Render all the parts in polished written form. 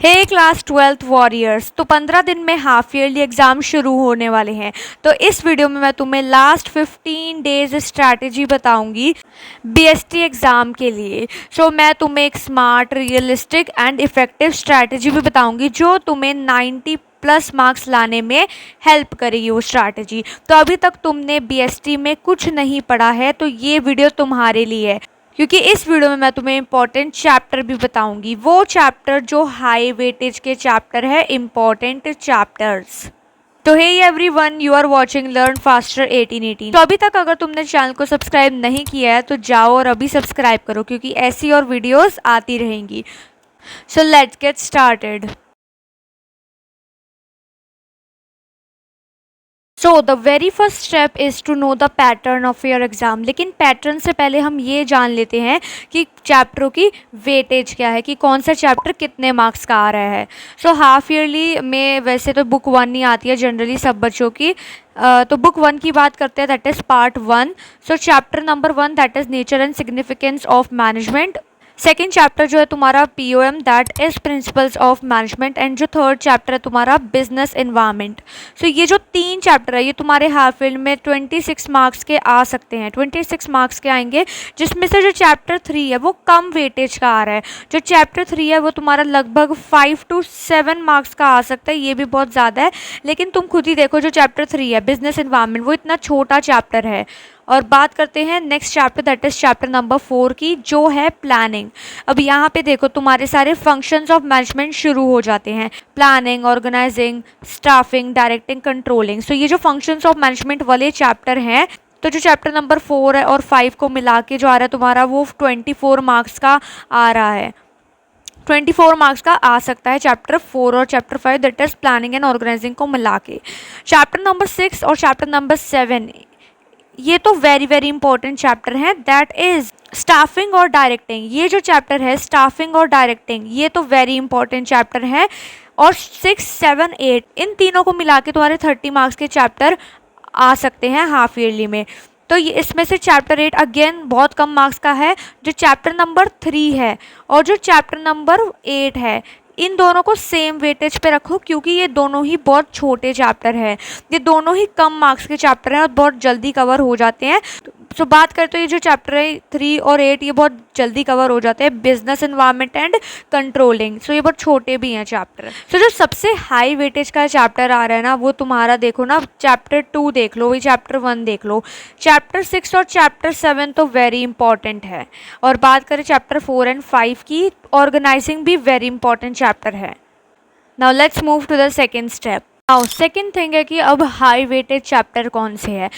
हे class 12th warriors. तो 15 दिन में हाफ ईयरली एग्ज़ाम शुरू होने वाले हैं। तो इस वीडियो में मैं तुम्हें लास्ट 15 डेज स्ट्रैटेजी बताऊंगी बीएसटी एग्ज़ाम के लिए। मैं तुम्हें एक smart, realistic and effective strategy भी बताऊंगी जो तुम्हें 90 प्लस मार्क्स लाने में हेल्प करेगी वो स्ट्रैटेजी। तो अभी तक तुमने बीएसटी में कुछ नहीं पढ़ा है तो ये वीडियो तुम्हारे लिए है, क्योंकि इस वीडियो में मैं तुम्हें इंपॉर्टेंट चैप्टर भी बताऊंगी, वो चैप्टर जो हाई वेटेज के चैप्टर है, इंपॉर्टेंट चैप्टर्स। तो hey everyone, you are watching learn faster 1818। तो अभी तक अगर तुमने चैनल को सब्सक्राइब नहीं किया है तो जाओ और अभी सब्सक्राइब करो, क्योंकि ऐसी और वीडियोस आती रहेंगी। So let's get started. So the very first step is to know the pattern of your exam. लेकिन पैटर्न से पहले हम ये जान लेते हैं कि चैप्टरों की वेटेज क्या है, कि कौन सा चैप्टर कितने मार्क्स का आ रहा है। हाफ ईयरली में वैसे तो बुक 1 ही आती है जनरली सब बच्चों की। तो बुक 1 की बात करते हैं, that is part 1। Chapter number 1 that is nature and significance of management. Second chapter जो है तुम्हारा POM, that is principles of management. And जो थर्ड चैप्टर है तुम्हारा बिजनेस इन्वायरमेंट। ये जो 3 चैप्टर है ये तुम्हारे हाफ ईयर में 26 मार्क्स के आ सकते हैं, 26 मार्क्स के आएंगे, जिसमें से जो चैप्टर 3 है वो कम वेटेज का आ रहा है। जो चैप्टर 3 है वो तुम्हारा लगभग 5 to 7 मार्क्स का आ सकता है, ये भी बहुत ज़्यादा है। लेकिन तुम खुद ही देखो, जो चैप्टर 3 है बिजनेस इन्वायरमेंट वो इतना छोटा चैप्टर है। और बात करते हैं next chapter, that is chapter number 4 की, जो है प्लानिंग। अब यहाँ पे देखो तुम्हारे सारे फंक्शंस ऑफ मैनेजमेंट शुरू हो जाते हैं, planning, organising, staffing, directing, controlling. ये जो फंक्शंस ऑफ मैनेजमेंट वाले चैप्टर हैं, तो जो चैप्टर नंबर 4 है और 5 को मिला के जो आ रहा है तुम्हारा वो 24 मार्क्स का आ रहा है। 24 मार्क्स का आ सकता है चैप्टर 4 और chapter 5, that is planning and organising को मिला के। चैप्टर नंबर 6 और चैप्टर नंबर 7 ये तो वेरी वेरी इंपॉर्टेंट चैप्टर हैं, दैट इज़ स्टाफिंग और डायरेक्टिंग। ये जो चैप्टर है स्टाफिंग और डायरेक्टिंग ये तो वेरी इंपॉर्टेंट चैप्टर है। और 6, 7, 8 इन तीनों को मिला के तुम्हारे 30 मार्क्स के चैप्टर आ सकते हैं हाफ ईयरली में। तो ये इसमें से चैप्टर 8 अगेन बहुत कम मार्क्स का है। जो चैप्टर नंबर 3 है और जो चैप्टर नंबर 8 है, इन दोनों को सेम वेटेज पे रखो, क्योंकि ये दोनों ही बहुत छोटे चैप्टर हैं, ये दोनों ही कम मार्क्स के चैप्टर हैं और बहुत जल्दी कवर हो जाते हैं। बात करते हैं ये जो चैप्टर है 3 और 8 ये बहुत जल्दी कवर हो जाते हैं, बिजनेस इन्वायरमेंट एंड कंट्रोलिंग। ये बहुत छोटे भी हैं चैप्टर। जो सबसे हाई वेटेज का चैप्टर आ रहा है ना, वो तुम्हारा देखो ना, चैप्टर 2 देख लो, वही चैप्टर 1 देख लो। चैप्टर 6 और चैप्टर 7 तो वेरी इंपॉर्टेंट है। और बात करें चैप्टर 4 एंड 5 की, ऑर्गेनाइजिंग भी वेरी इंपॉर्टेंट चैप्टर है। Now let's move to the second step. Now second thing है कि अब हाई वेटेज चैप्टर कौन से है।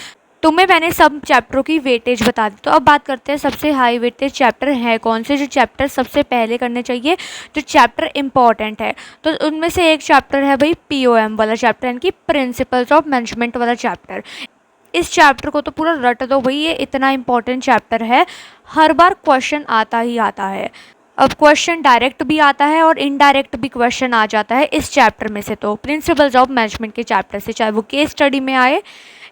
तुम्हें मैंने सब चैप्टरों की वेटेज बता दी, तो अब बात करते हैं सबसे हाई वेटेज चैप्टर है कौन से, जो चैप्टर सबसे पहले करने चाहिए, जो चैप्टर इंपॉर्टेंट है। तो उनमें से एक चैप्टर है भाई POM वाला चैप्टर, यानी कि प्रिंसिपल्स ऑफ मैनेजमेंट वाला चैप्टर। इस चैप्टर को तो पूरा रट दो भाई, ये इतना इंपॉर्टेंट चैप्टर है, हर बार क्वेश्चन आता ही आता है। अब क्वेश्चन डायरेक्ट भी आता है और इनडायरेक्ट भी क्वेश्चन आ जाता है इस चैप्टर में से, तो प्रिंसिपल्स ऑफ मैनेजमेंट के चैप्टर से, चाहे वो केस स्टडी में आए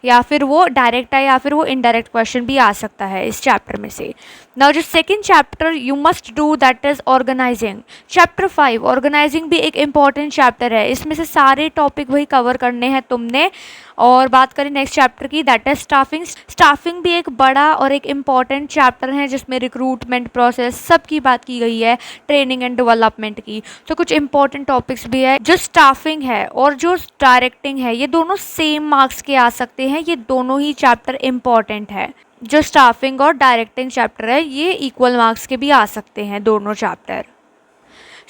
या फिर वो डायरेक्ट आए या फिर वो इनडायरेक्ट क्वेश्चन भी आ सकता है इस चैप्टर में से। नाउ जो second chapter you must do, that is organising. Chapter 5 organising भी एक इम्पॉर्टेंट चैप्टर है, इसमें से सारे टॉपिक वही कवर करने हैं तुमने। और बात करें नेक्स्ट चैप्टर की, दैट इज स्टाफिंग। स्टाफिंग भी एक बड़ा और एक इम्पॉर्टेंट चैप्टर है, जिसमें रिक्रूटमेंट प्रोसेस सब की बात की गई है, ट्रेनिंग एंड डेवलपमेंट की। कुछ इंपॉर्टेंट टॉपिक्स भी है। जो स्टाफिंग है और जो डायरेक्टिंग है ये दोनों सेम मार्क्स के आ सकते हैं, ये दोनों ही चैप्टर इंपॉर्टेंट है। जो स्टाफिंग और डायरेक्टिंग चैप्टर है ये इक्वल मार्क्स के भी आ सकते हैं दोनों चैप्टर।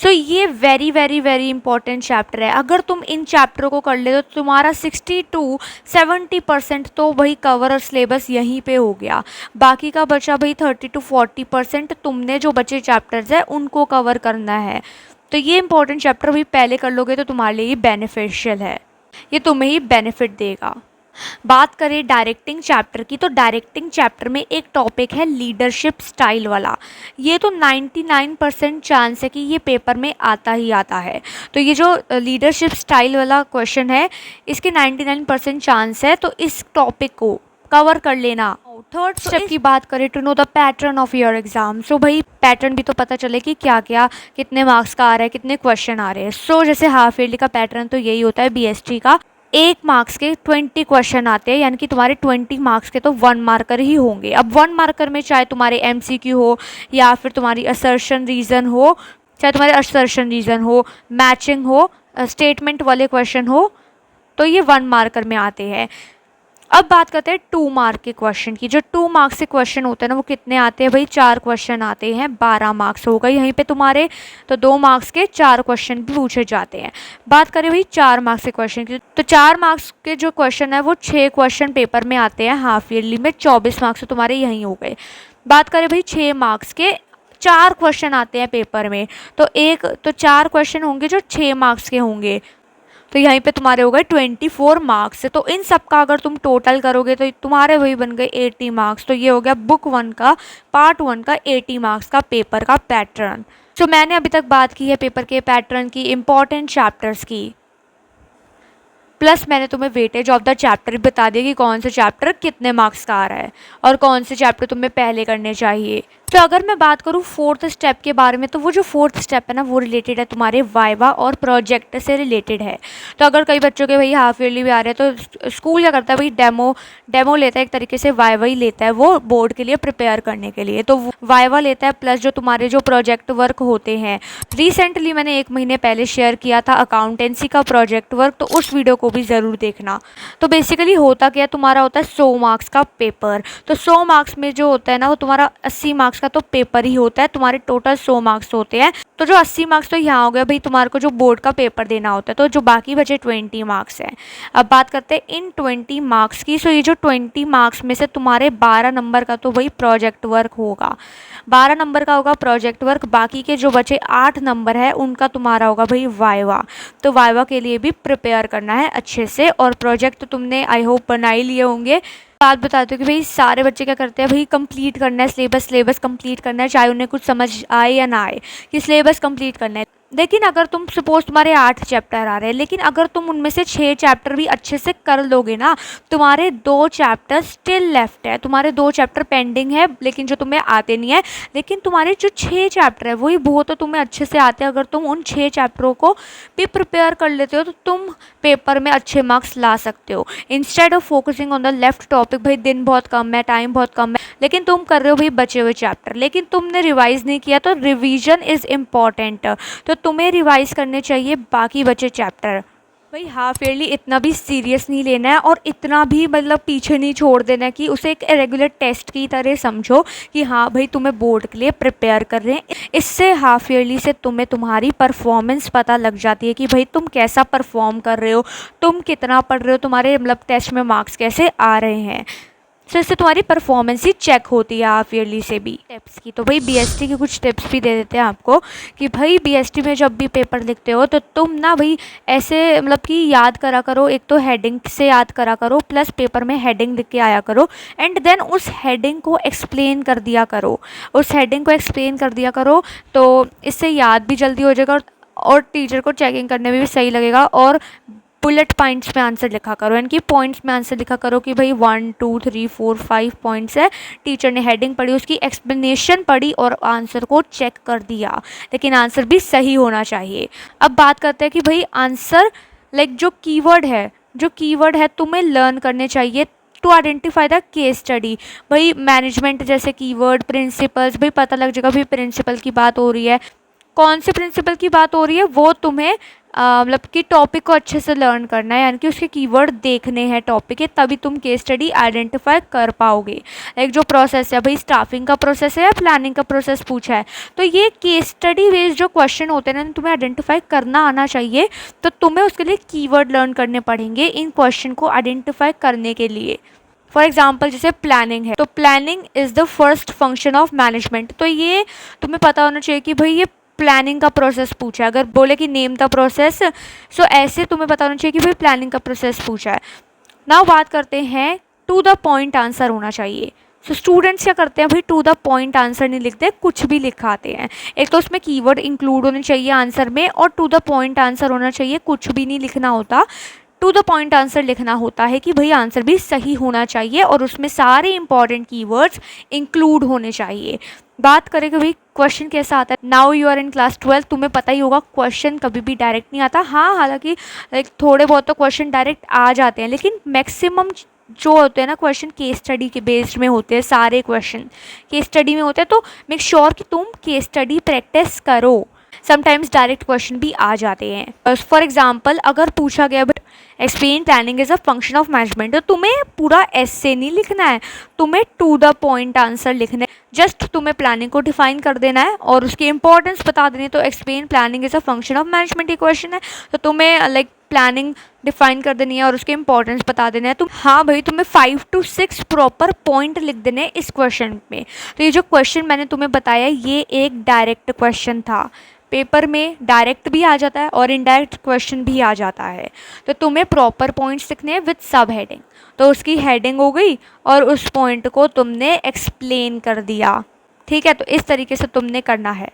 ये very very very important chapter है। अगर तुम इन चैप्टरों को कर ले तो तुम्हारा 60 to 70% तो वही कवर और सिलेबस यहीं पे हो गया। बाकी का बचा भाई 30 to 40% तुमने जो बचे चैप्टर्स है उनको कवर करना है। तो ये इंपॉर्टेंट चैप्टर भी पहले कर लोगे तो तुम्हारे लिए ही बेनिफिशियल है, ये तुम्हें ही बेनिफिट देगा। बात करें डायरेक्टिंग चैप्टर की, तो डायरेक्टिंग चैप्टर में एक टॉपिक है लीडरशिप स्टाइल वाला। ये तो 99% चांस है कि ये पेपर में आता ही आता है। तो ये जो लीडरशिप स्टाइल वाला क्वेश्चन है इसके 99% चांस है, तो इस टॉपिक को कवर कर लेना थर्ड स्टेप की बात करें, to know the pattern of your exam. So भाई पैटर्न भी तो पता चले कि क्या क्या कितने मार्क्स का आ रहा है, कितने क्वेश्चन आ रहे हैं। सो जैसे हाफ ईयरली का पैटर्न तो यही होता है बीएसटी का, 1 मार्क्स के 20 क्वेश्चन आते हैं, यानी कि तुम्हारे 20 मार्क्स के तो 1 मार्कर ही होंगे। अब 1 मार्कर में चाहे तुम्हारे एमसीक्यू हो या फिर तुम्हारी असर्शन रीज़न हो, चाहे तुम्हारे असर्शन रीज़न हो, मैचिंग हो, स्टेटमेंट वाले क्वेश्चन हो, तो ये 1 मार्कर में आते हैं। अब बात करते हैं 2 मार्क के क्वेश्चन की। जो 2 मार्क्स के क्वेश्चन होते हैं ना, वो कितने आते हैं भाई, 4 क्वेश्चन आते हैं, 12 मार्क्स हो गए यहीं पे तुम्हारे। तो 2 मार्क्स के 4 क्वेश्चन भी पूछे जाते हैं। बात करें भाई 4 मार्क्स के क्वेश्चन की, तो 4 मार्क्स के जो क्वेश्चन है वो 6 क्वेश्चन पेपर में आते हैं हाफ ईयरली में, 24 मार्क्स तो तुम्हारे यहीं हो गए। बात करें भाई 6 मार्क्स के 4 क्वेश्चन आते हैं पेपर में, तो 4 क्वेश्चन होंगे जो 6 मार्क्स के होंगे, तो यहीं पे तुम्हारे हो गए 24 मार्क्स। तो इन सब का अगर तुम टोटल करोगे तो तुम्हारे वही बन गए 80 मार्क्स। तो ये हो गया बुक 1 का, पार्ट 1 का 80 मार्क्स का पेपर का पैटर्न। तो मैंने अभी तक बात की है पेपर के पैटर्न की, इंपॉर्टेंट चैप्टर्स की, प्लस मैंने तुम्हें वेटेज ऑफ द चैप्टर बता दिया कि कौन सा चैप्टर कितने मार्क्स का आ रहा है और कौन से चैप्टर तुम्हें पहले करने चाहिए। तो अगर मैं बात करूँ 4th स्टेप के बारे में, तो वो जो 4th स्टेप है ना, वो रिलेटेड है तुम्हारे वाइवा और प्रोजेक्ट से रिलेटेड है। तो अगर कई बच्चों के भाई हाफ ईयरली भी आ रहे हैं, तो स्कूल क्या करता है भाई, डेमो लेता है, एक तरीके से वाइवा ही लेता है वो बोर्ड के लिए प्रिपेयर करने के लिए। तो वाइवा लेता है, प्लस जो तुम्हारे जो प्रोजेक्ट वर्क होते हैं, रिसेंटली मैंने 1 महीने पहले शेयर किया था अकाउंटेंसी का प्रोजेक्ट वर्क, तो उस वीडियो को भी ज़रूर देखना। तो बेसिकली होता क्या, तुम्हारा होता है 100 मार्क्स का पेपर। तो 100 मार्क्स में जो होता है ना, वो तुम्हारा 80 मार्क्स का तो पेपर ही होता है, तुम्हारे टोटल 100 मार्क्स होते हैं। तो जो 80 मार्क्स तो यहाँ हो गया भाई, तुम्हारे को जो बोर्ड का पेपर देना होता है, तो जो बाकी बचे 20 मार्क्स हैं। अब बात करते हैं इन 20 मार्क्स की। सो ये जो 20 मार्क्स में से तुम्हारे 12 नंबर का तो भाई प्रोजेक्ट वर्क होगा, 12 नंबर का होगा प्रोजेक्ट वर्क। बाकी के जो बचे 8 नंबर है उनका तुम्हारा होगा भाई वाइवा। तो वाइवा के लिए भी प्रिपेयर करना है अच्छे से, और प्रोजेक्ट तो तुमने आई होप बना ही लिए होंगे। बात बताते हो कि भाई सारे बच्चे क्या करते हैं भाई, कंप्लीट करना है सिलेबस कंप्लीट करना है, चाहे उन्हें कुछ समझ आए या ना आए, कि सिलेबस कंप्लीट करना है। लेकिन अगर तुम सपोज तुम्हारे 8 चैप्टर आ रहे हैं, लेकिन अगर तुम उनमें से 6 चैप्टर भी अच्छे से कर लोगे ना, तुम्हारे 2 चैप्टर स्टिल लेफ्ट है, तुम्हारे 2 चैप्टर पेंडिंग है, लेकिन जो तुम्हें आते नहीं है। लेकिन तुम्हारे जो 6 चैप्टर है वही बहुत तो तुम्हें अच्छे से आते हैं। अगर तुम उन 6 चैप्टरों को भी प्रिपेयर कर लेते हो तो तुम पेपर में अच्छे मार्क्स ला सकते हो, instead of focusing on the left topic. भाई दिन बहुत कम है, टाइम बहुत कम है, लेकिन तुम कर रहे हो भाई बचे हुए चैप्टर, लेकिन तुमने रिवाइज नहीं किया। तो रिवीजन इज़ इम्पॉर्टेंट, तो तुम्हें रिवाइज करने चाहिए बाकी बचे चैप्टर। भाई हाफ ईयरली इतना भी सीरियस नहीं लेना है, और इतना भी मतलब पीछे नहीं छोड़ देना है कि उसे एक रेगुलर टेस्ट की तरह समझो कि हाँ भाई तुम्हें बोर्ड के लिए प्रिपेयर कर रहे हैं। इससे हाफ ईयरली से तुम्हें तुम्हारी परफॉर्मेंस पता लग जाती है कि भाई तुम कैसा परफॉर्म कर रहे हो, तुम कितना पढ़ रहे हो, तुम्हारे मतलब टेस्ट में मार्क्स कैसे आ रहे हैं। सो इससे तुम्हारी परफॉर्मेंस ही चेक होती है हाफ ईयरली से भी। टिप्स की तो भाई बीएसटी के कुछ टिप्स भी दे देते हैं आपको कि भाई बीएसटी में जब भी पेपर लिखते हो तो तुम ना भाई ऐसे मतलब कि याद करा करो, एक तो हेडिंग से याद करा करो, प्लस पेपर में हेडिंग लिख के आया करो, एंड देन उस हेडिंग को एक्सप्लेन कर दिया करो, तो इससे याद भी जल्दी हो जाएगा और टीचर को चेकिंग करने में भी सही लगेगा। और बुलेट पॉइंट्स में आंसर लिखा करो, यानी कि पॉइंट्स में आंसर लिखा करो कि भाई 1 2 3 4 5 पॉइंट्स है, टीचर ने हेडिंग पढ़ी, उसकी एक्सप्लेनेशन पढ़ी और आंसर को चेक कर दिया, लेकिन आंसर भी सही होना चाहिए। अब बात करते हैं कि भाई आंसर जो कीवर्ड है तुम्हें लर्न करने चाहिए to identify the case study. भाई मैनेजमेंट जैसे कीवर्ड, प्रिंसिपल्स, भाई पता लग जाएगा भाई प्रिंसिपल की बात हो रही है, कौन से प्रिंसिपल की बात हो रही है, वो तुम्हें मतलब कि टॉपिक को अच्छे से लर्न करना है, यानी कि उसके कीवर्ड देखने हैं टॉपिक के, तभी तुम केस स्टडी आइडेंटिफाई कर पाओगे। जो प्रोसेस है भाई, स्टाफिंग का प्रोसेस है या प्लानिंग का प्रोसेस पूछा है, तो ये केस स्टडी बेस्ड जो क्वेश्चन होते हैं ना, तुम्हें आइडेंटिफाई करना आना चाहिए। तो तुम्हें उसके लिए कीवर्ड लर्न करने पड़ेंगे इन क्वेश्चन को आइडेंटिफाई करने के लिए। फॉर एग्जाम्पल जैसे प्लानिंग है, तो planning is the first function of management, तो ये तुम्हें पता होना चाहिए कि भाई ये प्लानिंग का प्रोसेस पूछा है। अगर बोले कि नेम द प्रोसेस, सो ऐसे तुम्हें पता होना चाहिए कि भाई प्लानिंग का प्रोसेस पूछा है। नाउ बात करते हैं टू द पॉइंट आंसर होना चाहिए। सो स्टूडेंट्स क्या करते हैं भाई, टू द पॉइंट आंसर नहीं लिखते, कुछ भी लिखाते हैं। एक तो उसमें कीवर्ड इंक्लूड होने चाहिए आंसर में, और टू द पॉइंट आंसर होना चाहिए, कुछ भी नहीं लिखना होता। टू द पॉइंट आंसर लिखना होता है कि भाई आंसर भी सही होना चाहिए और उसमें सारे इंपॉर्टेंट कीवर्ड्स इंक्लूड होने चाहिए। बात करें कि भाई क्वेश्चन कैसा आता है, now you are in class 12, तुम्हें पता ही होगा क्वेश्चन कभी भी डायरेक्ट नहीं आता। हाँ, हालांकि लाइक थोड़े बहुत तो क्वेश्चन डायरेक्ट आ जाते हैं, लेकिन मैक्सिमम जो होते हैं ना क्वेश्चन केस स्टडी के बेस्ड में होते हैं, सारे क्वेश्चन केस स्टडी में होते हैं। तो मेक श्योर कि तुम केस स्टडी प्रैक्टिस करो। समटाइम्स डायरेक्ट क्वेश्चन भी आ जाते हैं। फॉर एग्जाम्पल अगर पूछा गया but explain planning is a function of management, तो तुम्हें पूरा ऐसे नहीं लिखना है, तुम्हें टू द पॉइंट आंसर लिखना है। जस्ट तुम्हें प्लानिंग को डिफाइन कर देना है और उसकी इंपॉर्टेंस बता देनी है। तो explain planning is a function of management ये क्वेश्चन है, तो तुम्हें लाइक प्लानिंग डिफाइन कर देनी है और उसके इंपॉर्टेंस बता देना है। तुम हाँ भाई, तुम्हें 5 to 6 प्रॉपर पॉइंट लिख देने हैं इस क्वेश्चन में। तो ये जो क्वेश्चन मैंने तुम्हें बताया ये एक डायरेक्ट क्वेश्चन था। पेपर में डायरेक्ट भी आ जाता है और इनडायरेक्ट क्वेश्चन भी आ जाता है। तो तुम्हें प्रॉपर पॉइंट्स लिखने हैं विद सब हेडिंग। तो उसकी हेडिंग हो गई और उस पॉइंट को तुमने एक्सप्लेन कर दिया। ठीक है, तो इस तरीके से तुमने करना है।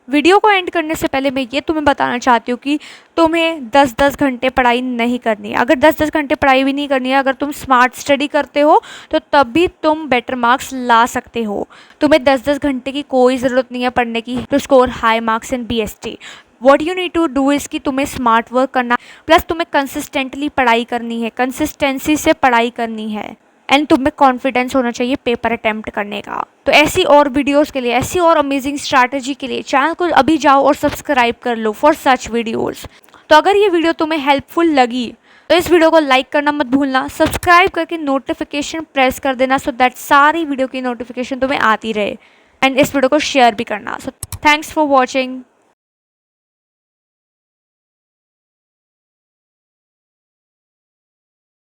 वीडियो को एंड करने से पहले मैं ये तुम्हें बताना चाहती हूँ कि तुम्हें 10-10 घंटे पढ़ाई नहीं करनी है। अगर 10-10 घंटे पढ़ाई भी नहीं करनी है, अगर तुम स्मार्ट स्टडी करते हो तो तब भी तुम बेटर मार्क्स ला सकते हो। तुम्हें 10-10 घंटे की कोई ज़रूरत नहीं है पढ़ने की to score high marks in BST। What you need to do is कि तुम्हें स्मार्ट वर्क करना, प्लस तुम्हें कंसिस्टेंटली पढ़ाई करनी है, कंसिस्टेंसी से पढ़ाई करनी है, एंड तुम्हें कॉन्फिडेंस होना चाहिए पेपर अटेम्प्ट करने का। तो ऐसी और वीडियोस के लिए, ऐसी और अमेजिंग स्ट्रैटेजी के लिए चैनल को अभी जाओ और सब्सक्राइब कर लो फॉर सच वीडियोस। तो अगर ये वीडियो तुम्हें हेल्पफुल लगी तो इस वीडियो को लाइक करना मत भूलना, सब्सक्राइब करके नोटिफिकेशन प्रेस कर देना सो दैट सारी वीडियो की नोटिफिकेशन तुम्हें आती रहे, एंड इस वीडियो को शेयर भी करना। So thanks for watching.